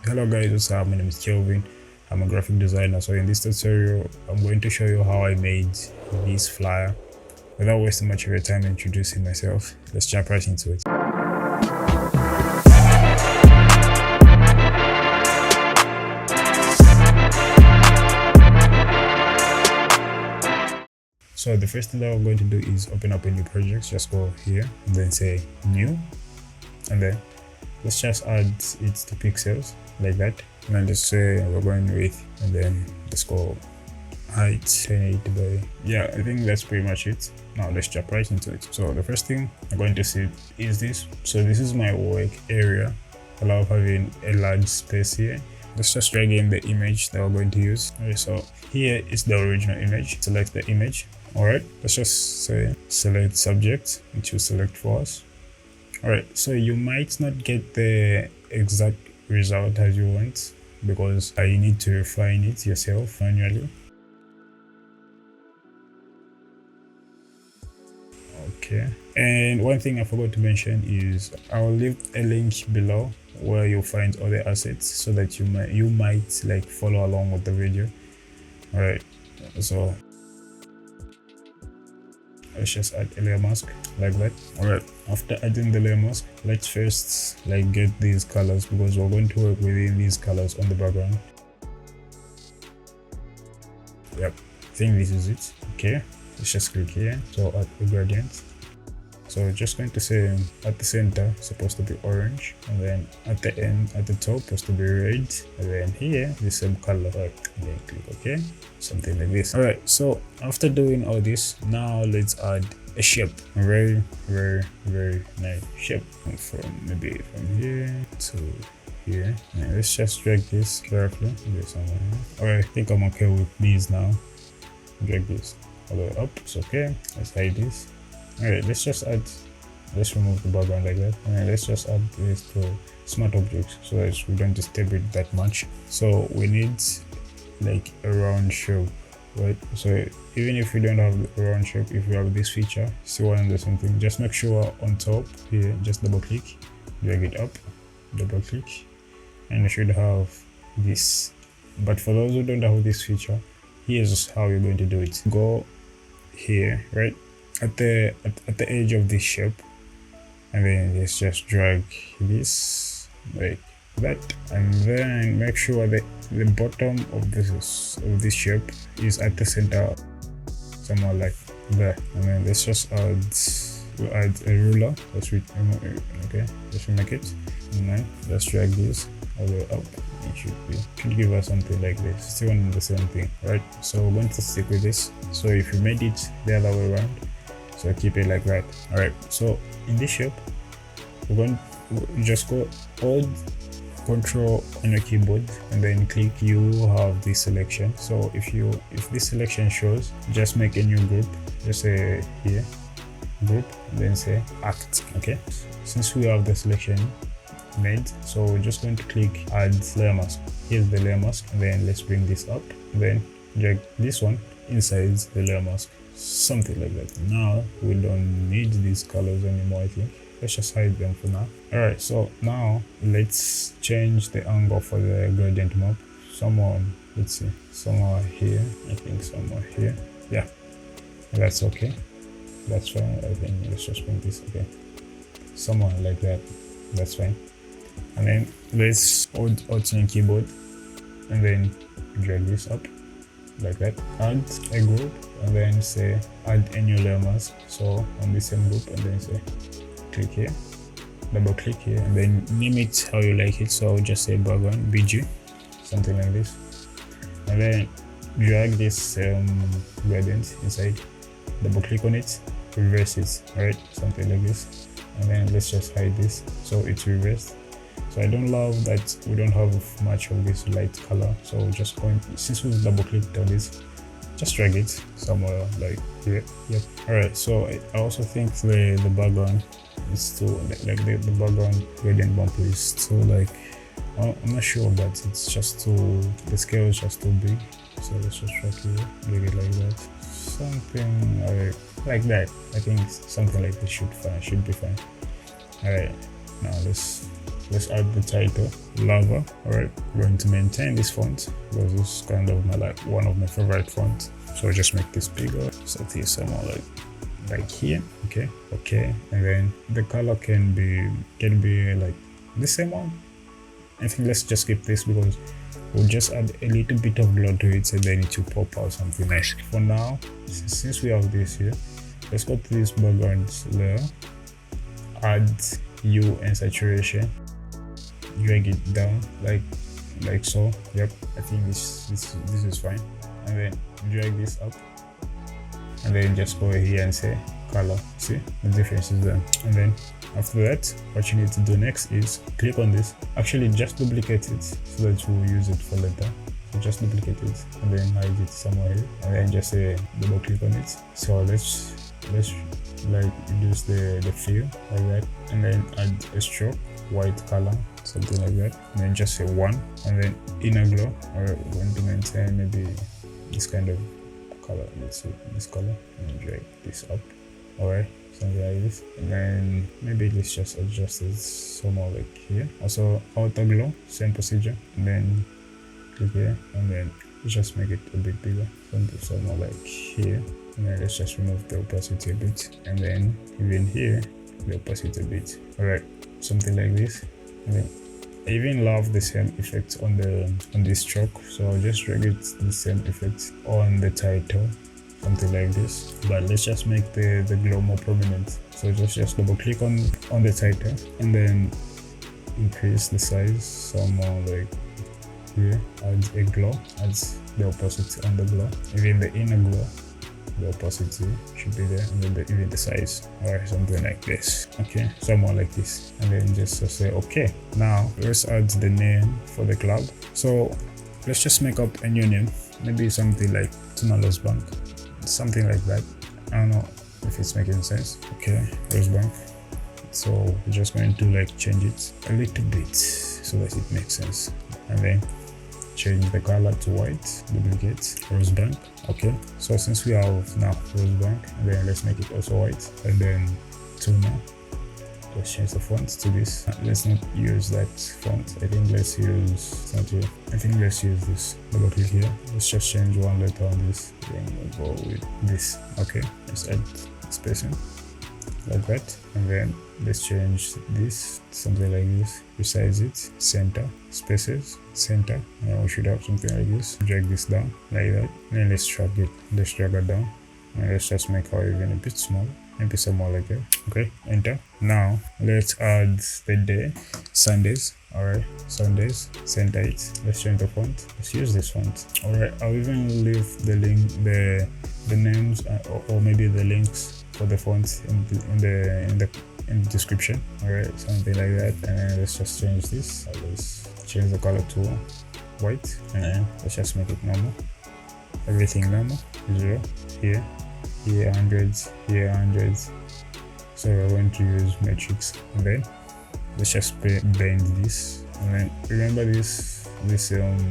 Hello guys, what's up? My name is Kelvin. I'm a graphic designer. So in this tutorial, I'm going to show you how I made this flyer. Without wasting much of your time introducing myself, let's jump right into it. So the first thing that we're going to do is open up a new project. Just go here and then say new, and then let's just add it to pixels like that, and then just say we're going with, and then let's go height 1080 by, yeah, I think that's pretty much it. Now let's jump right into it. So the first thing I'm going to see is this. So this is my work area. I love having a large space here. Let's just drag in the image that we're going to use. Okay, so here is the original image. Select the image. All right, let's just say select subject, which will select for us. All right, so you might not get the exact result as you want because you need to refine it yourself manually. Okay, and one thing I forgot to mention is I'll leave a link below where you'll find all the assets so that you might like follow along with the video. All right, so let's just add a layer mask like that. All right, after adding the layer mask, let's first like get these colors because we're going to work within these colors on the background. Yep, I think this is it. Okay, let's just click here. So add a gradient. So we're just going to say at the center supposed to be orange, and then at the end, at the top supposed to be red, and then here the same color. Right, and then click OK, something like this. All right, so after doing all this, now let's add a shape. A very nice shape from maybe from here to here. And let's just drag this carefully. All right, I think I'm okay with these now. Drag this all the way up. It's okay. Let's hide this. Alright, let's remove the background like that, and then let's just add this to smart objects so that we don't disturb it that much. So we need like a round shape, right? So even if we don't have a round shape, if we have this feature, see one and the same thing, just make sure on top here, just double click, drag it up, double click, and you should have this. But for those who don't have this feature, here's how you're going to do it. Go here, right? At the edge of this shape, and then let's just drag this like that, and then make sure that the bottom of this shape is at the center, somewhere like there. And then let's just we'll add a ruler. Okay, let's make it, and then let's drag this all the way up. It should give us something like this, still on the same thing, right? So we're going to stick with this. So if you made it the other way around, so keep it like that. All right, so in this shape we're going to just go hold Control on your keyboard and then click. You have this selection. So if this selection shows, just make a new group. Just say here group, and then say act. Okay, since we have the selection made, so we're just going to click add layer mask. Here's the layer mask, and then let's bring this up, then drag this one inside the layer mask, something like that. Now we don't need these colors anymore. I think let's just hide them for now. All right, so now let's change the angle for the gradient map. Let's see, somewhere here. I think somewhere here. Yeah, that's okay, that's fine. I think let's just bring this, okay, somewhere like that. That's fine. And then let's hold Alt on your keyboard and then drag this up like that. Add a group, and then say add a new layer mask. So on the same group, and then say click here, double click here, and then name it how you like it. So I'll just say background BG, something like this, and then drag this gradient inside, double click on it, reverse it, right, something like this, and then let's just hide this so it's reversed. So I don't love that we don't have much of this light color, so we're just going to, since we've double clicked on this, just drag it somewhere like here. Yep. All right, so I also think the background is too like the background gradient bump is too like, I'm not sure, but it's just too, the scale is just too big. So let's just drag it, make it like that, something like that. I think something like this should be fine. All right, now let's let's add the title lava. All right, we're going to maintain this font because this is kind of one of my favorite fonts. So just make this bigger, set here somewhere like here. Okay, and then the color can be like the same one. I think let's just skip this because we'll just add a little bit of glow to it, so then it will pop out something nice. For now, since we have this here, let's go to this background layer, add hue and saturation, drag it down like so. Yep, I think this is fine. And then drag this up, and then just go here and say color. See, the difference is done. And then after that, what you need to do next is click on this. Actually, just duplicate it so that we'll use it for later. So just duplicate it and then hide it somewhere here, and then just double click on it. So let's like reduce the fill like that, and then add a stroke, white color, something like that, and then just say 1, and then inner glow. Or we're going to maintain maybe this kind of color. Let's see this color, and drag this up. All right, something like this, and then maybe let's just adjust it somewhere like here. Also outer glow, same procedure, and then click here, and then just make it a bit bigger, somewhere like here. And then let's just remove the opacity a bit, and then even here the opacity a bit. All right, something like this. And then I even love the same effect on this stroke, so I'll just drag it the same effect on the title, something like this. But let's just make the glow more prominent. So just double click on the title, and then increase the size somewhere like here. Add a glow, adds the opacity on the glow, even the inner glow, the opacity should be there, and then even the size, or something like this. Okay, somewhere like this, and then just say okay. Now let's add the name for the club. So let's just make up a new name, maybe something like Tunalo's Bank, something like that. I don't know if it's making sense. Okay, Rose Bank. So we're just going to like change it a little bit so that it makes sense, and then change the color to white, duplicate Rose Bank. Okay, so since we have now Rose Bank, and then let's make it also white, and then Tuna. Let's change the font to this. Let's not use that font. I think let's use, not here, I think let's use this. Double click here, let's just change one letter on this, then we'll go with this. Okay, let's add spacing like that, and then let's change this, something like this, resize it, center, spaces, center. Now we should have something like this. Drag this down like that, and then let's drag it down, and let's just make our even a bit small, maybe somewhere like that. Okay, enter. Now let's add the day, Sundays. All right, Sundays, center it. Let's change the font, let's use this font. All right, I'll even leave the link, the names, or maybe the links for the fonts in the description. All right, something like that. And then let's just change this. Let's change the color to white, and then let's just make it normal. Everything normal. 0 here, 100s, here 100s. So we're going to use matrix, and then let's just bend this, and then remember this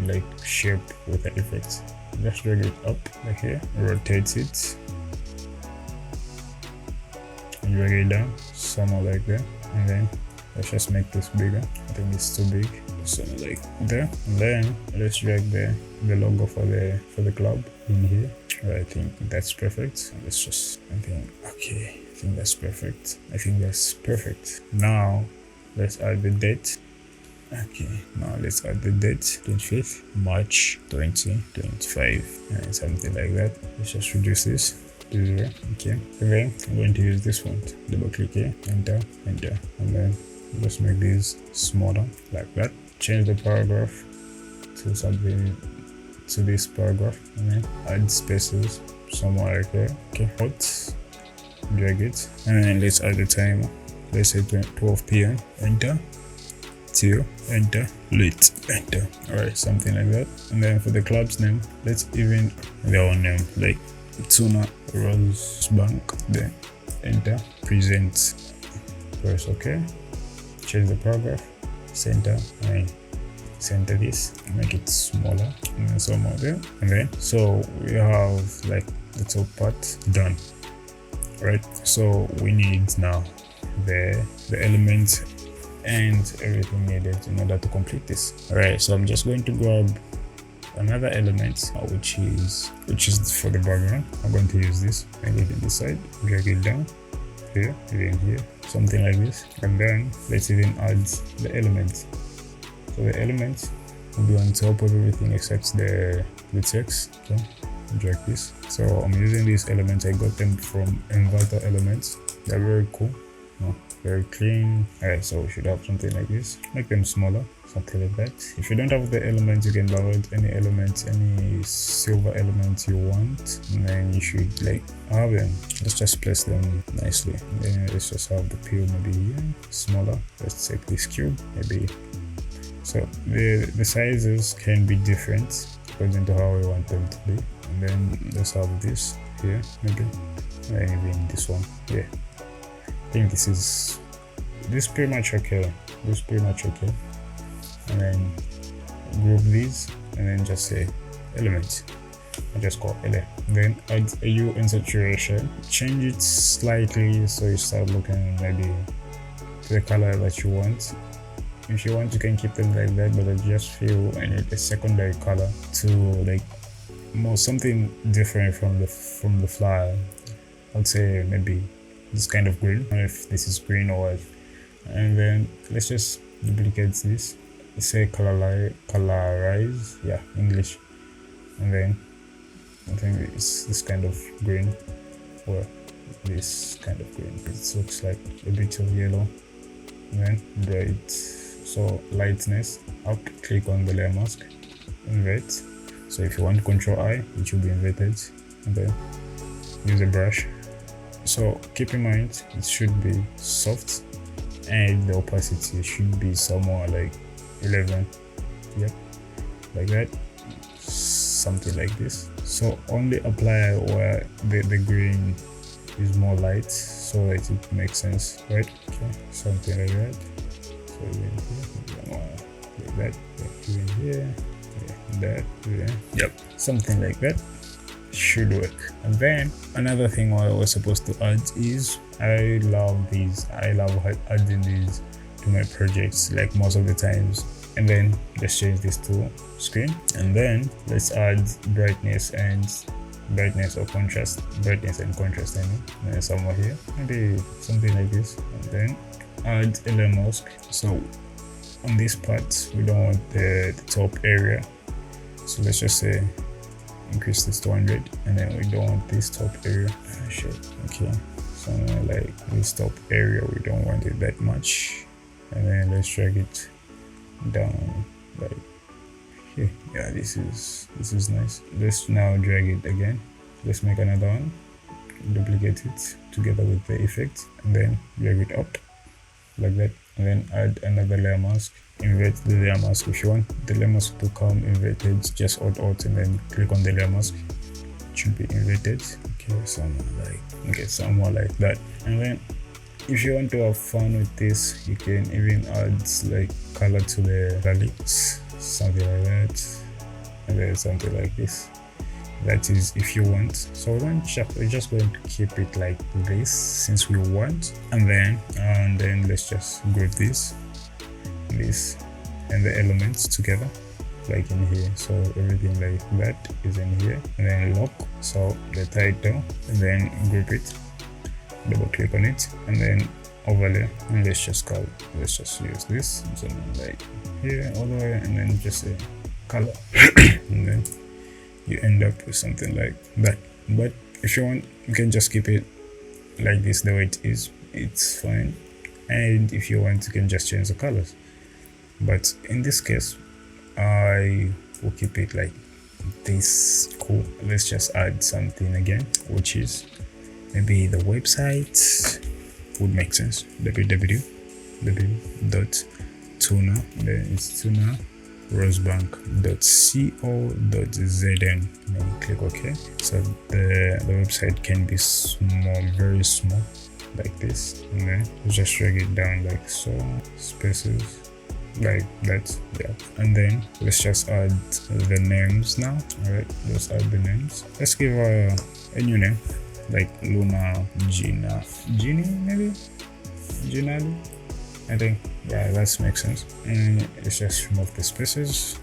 like shape with the effect. Just drag it up like here, rotate it, and drag it down somewhere like that, and then let's just make this bigger. I think it's too big, something like there. And then let's drag the logo for the club in here. I think that's perfect. Let's just, I think that's perfect. Now let's add the date. Okay, now let's add the date, 25th March 2025, and something like that. Let's just reduce this to 0. Okay, and then I'm going to use this font. Double click here, enter, and then just make this smaller like that. Change the paragraph to something, to this paragraph, and then add spaces somewhere like there. Okay, out, drag it, and then let's add the timer. Let's say 12 p.m. enter, till, enter, late, enter. Alright, something like that. And then for the club's name, let's even their own name, like Tuna Rose Bank, then enter, present first. Okay, change the paragraph, center, and center this, make it smaller, and then somewhere there. And then so we have like the top part done. Right, so we need now the element and everything needed in order to complete this. All right, so I'm just going to grab another element, which is for the background. I'm going to use this and leave it this side, drag it down here, even here, something like this, and then let's even add the element. So the element will be on top of everything except the text. Okay, drag this. So I'm using these elements. I got them from inverter elements. They're very cool, very clean. Alright, so we should have something like this. Make them smaller, something like that. If you don't have the elements, you can download any elements, any silver elements you want, and then you should like have them. Let's just place them nicely. And then let's just have the pill maybe here, smaller. Let's take this cube maybe. So the sizes can be different according to how we want them to be. And then let's have this here maybe, and even this one here. I think this is pretty much okay. This pretty much okay. And then group these and then just say elements. I just call ele. Then add a hue and saturation. Change it slightly so you start looking maybe to the color that you want. If you want, you can keep them like that, but I just feel I need a secondary color to like something different from the flower. I'd say maybe this kind of green. I don't know if this is green or what. And then let's just duplicate this. Let's say colorize, yeah, English. And then I think it's this kind of green, or this kind of green. It looks like a bit of yellow. And then bright. So lightness up, click on the layer mask, invert. So if you want control I, it will be inverted, and then use a brush. So keep in mind it should be soft and the opacity should be somewhere like 11. Yep, like that, something like this. So only apply where the green is more light so that it makes sense, right? Okay, something like that. So like that, even here, that, yeah. Yep, something like that should work. And then another thing what I was supposed to add is I love these. I love adding these to my projects like most of the times. And then let's change this to screen, and then let's add brightness or contrast, brightness and contrast. I mean, and then somewhere here, maybe something like this, and then add a layer mask. So on this part we don't want the top area, so let's just say increase this to 100, and then we don't want this top area. Okay, so like this top area we don't want it that much, and then let's drag it down like here. Yeah, this is nice. Let's now drag it again. Let's make another one, duplicate it together with the effect, and then drag it up like that, and then add another layer mask. Invert the layer mask. If you want the layer mask to come inverted, just alt and then click on the layer mask. It should be inverted. Okay, somewhere like that. And then if you want to have fun with this, you can even add like color to the leaves, something like that, and then something like this. That is if you want. So we're just going to keep it like this since we want, and then let's just group this and the elements together like in here. So everything like that is in here, and then lock. So the title, and then group it, double click on it, and then overlay, and let's just use this, something like here all the way, and then just say color and then you end up with something like that. But if you want, you can just keep it like this the way it is, it's fine. And if you want, you can just change the colors, but in this case I will keep it like this. Cool. Let's just add something again, which is maybe the website would make sense. www.tuna, then it's tuna rosebank.co.zm, and click OK. So the website can be small, very small, like this, and then just drag it down like so, spaces like that. Yeah, and then let's just add the names now. All right, let's add the names. Let's give a new name like Luna, Gina, Ginny, maybe Ginali. I think, yeah, that makes sense. And let's just remove the spaces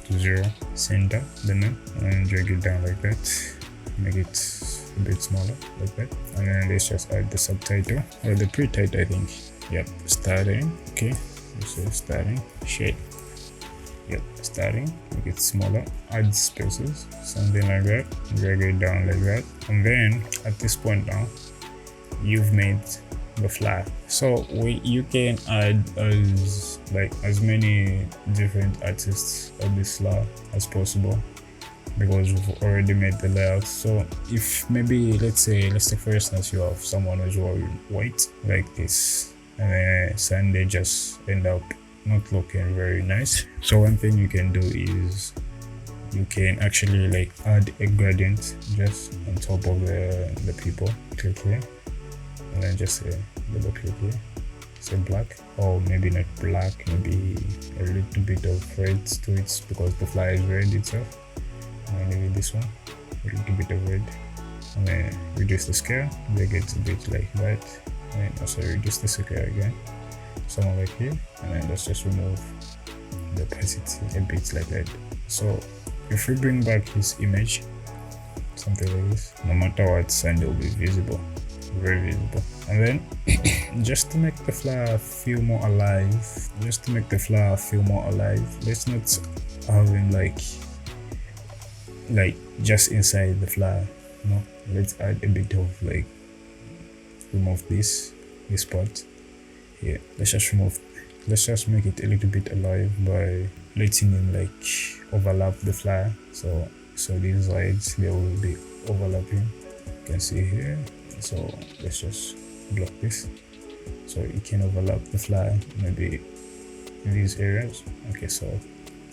to 0, center the name, and drag it down like that, make it a bit smaller like that. And then let's just add the subtitle or the pre-title, I think. Yep, starting. Okay, so starting shade. Yep, starting, make it smaller, add spaces, something like that, drag it down like that. And then at this point now, you've made the flyer. So you can add as many different artists on this flyer as possible, because we've already made the layout. So if maybe let's say for instance you have someone who's wearing white like this, and then Sunday just end up not looking very nice. So one thing you can do is you can actually like add a gradient just on top of the people. Click here and then just double click here, say black, or maybe not black, maybe a little bit of red to it because the flyer is red itself. And maybe this one, a little bit of red, and then reduce the scale, make it a bit like that, and also reduce the scale again, somewhere like here, and then let's just remove the opacity a bit like that. So if we bring back his image, something like this, no matter what, Sunday will be visible, very visible. And then just to make the flower feel more alive, let's not have him like just inside the flower. No, let's add a bit of like, remove this part here. Let's just make it a little bit alive by letting him like overlap the flower. So these sides, they will be overlapping, you can see here. So let's just block this so it can overlap the flower maybe in these areas. Okay, so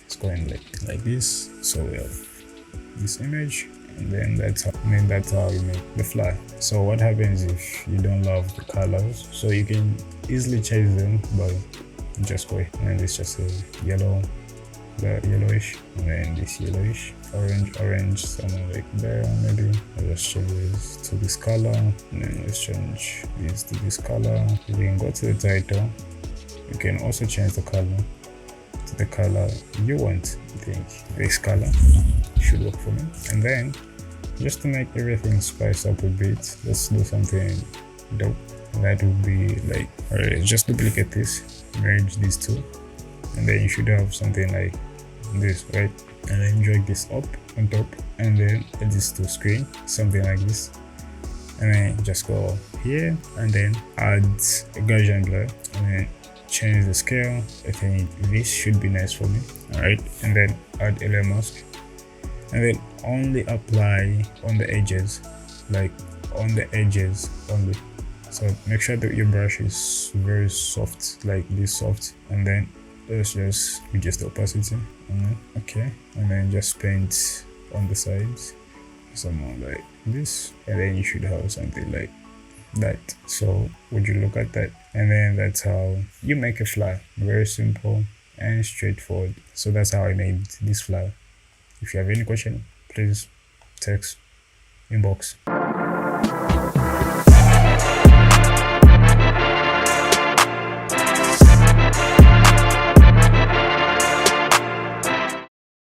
it's going like this. So we have this image, and then that's how you make the flower. So what happens if you don't love the colors? So you can easily change them by just go, and it's just a yellow, the yellowish, and then this yellowish, orange, something like there. Maybe let's change this to this color, and then let's change this to this color. You can go to the title, you can also change the color to the color you want. I think this color should work for me. And then just to make everything spice up a bit, let's do something dope. That would be like, alright, just duplicate this, merge these two, and then you should have something like this, right? And then drag this up on top, and then add this to screen, something like this. And then just go here and then add a Gaussian blur, and then change the scale. I think this should be nice for me. Alright, and then add a layer mask, and then only apply on the edges, like on the edges only. So make sure that your brush is very soft, like this soft, and then let's just reduce the opacity. Okay, and then just paint on the sides, something like this, and then you should have something like that. So would you look at that? And then that's how you make a flower. Very simple and straightforward. So that's how I made this flower. If you have any question, please text inbox.